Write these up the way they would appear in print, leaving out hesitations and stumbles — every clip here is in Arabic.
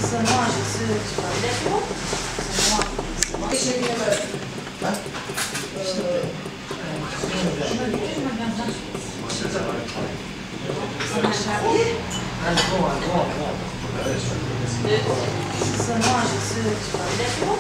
C'est moi, je sais, tu parles d'accord. C'est moi. C'est moi, je sais, tu parles d'accord.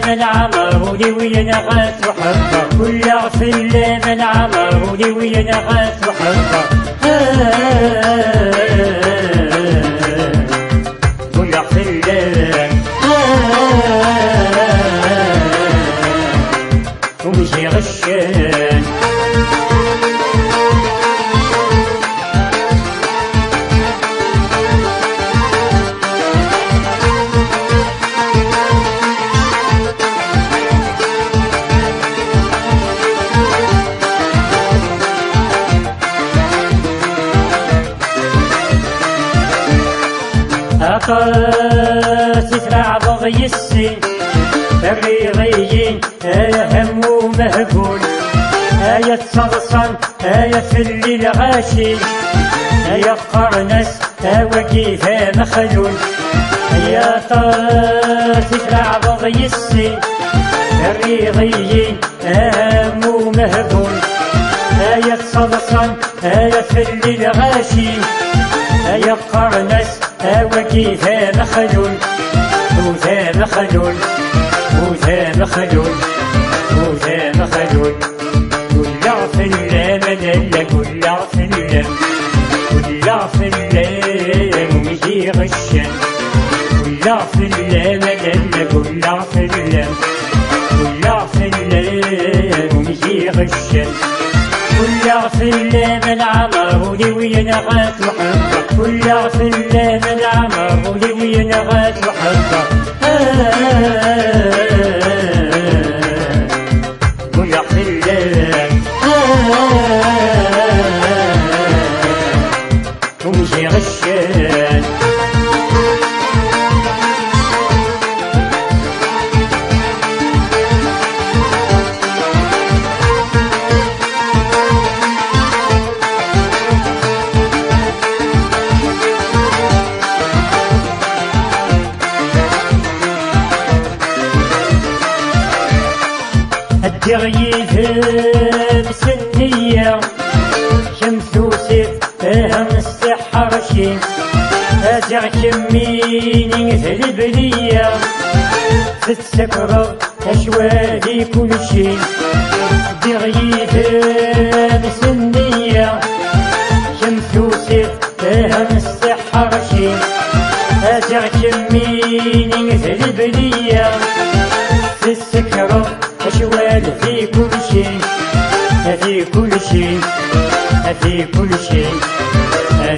من عمروني وينغاس وحبه كل غفل من عمروني وينغاس وحبه كل غفل ومشي غشان تسمع ضغي السين الريضيين هم ومهقول آية صلصان آية في الليل غاشي آية قرنس وكيفها مخلول يا تسمع ضغي السين الريضيين هم ومهقول آية صلصان آية في الليل غاشي آية قرنس وكيفها مخلول وذا مخلول وذا مخلول وذا مخلول كل غفل مدل كل غفل كل غفل ومشي غشان كل غفل مدل كل غفل كل غفل ومشي غشان كل غفل من عمروني وينغاس وحبه كل غفل من عمروني وينغاس وحبه كل غفل ومشي غشان الدغيث بسنية شمس وسيف هم السحر شين أزع كميني في البنية تتسكر أشوادي كل شي الدغيث بسنية شمس وسيف هم السحر شين أزع كميني في البنية تتسكر أشوال في كل شيء في كل شيء في كل شيء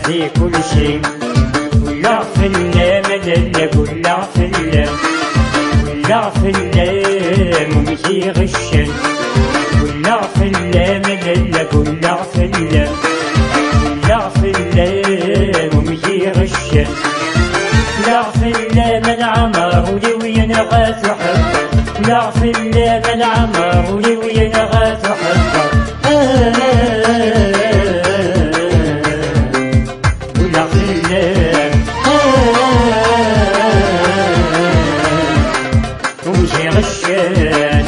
في كل شيء كل غفل مدل كل غفل كل غفل ومشي غشان كل غفل مدل كل غفل كل غفل ومشي غشان كل غفل من عمروني وينغاس وحبه كل غفل من عمروني وينغاس وحبه كل غفل ومشي غشان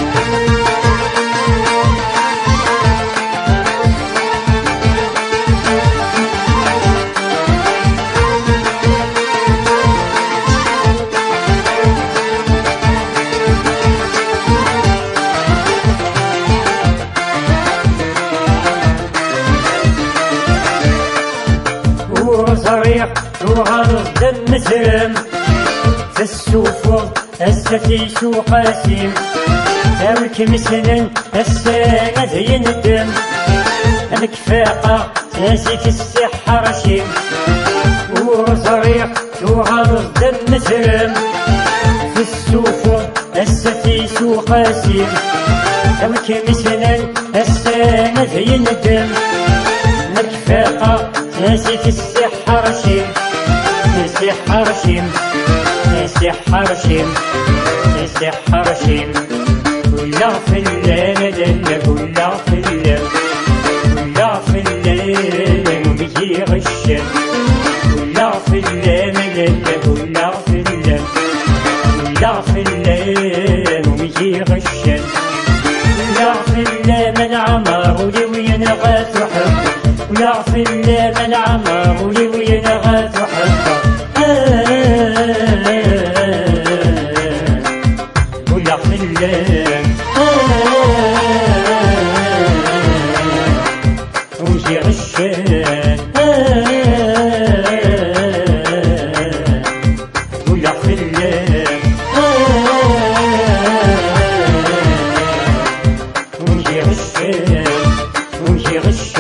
صريح وغرض دم سلم في السوفر الستيس وقاسم تاوك مسنن السنة يندم الكفاقة تاسيك الصحة رشيم ورزريق وغرز دم سرم في السوفو الستيس وقاسيم توك مسنن السنة يندم الكفاقة تاسيك الصحة رشيم الصحة رشيم الصحة رشيم الصحة رشيم ولا في الليل ولا في الليل ولا في الليل وبيجي غشام ولا في الليل ولا في الليل ولا في الليل وبيجي غشام ولا في الليل من عمر ولي وينغات وحب ولا في الليل من عمر ولي وينغات وحب ولا في الليل ويجي غشام ولا في الليل ويجي غشام ويجي غشام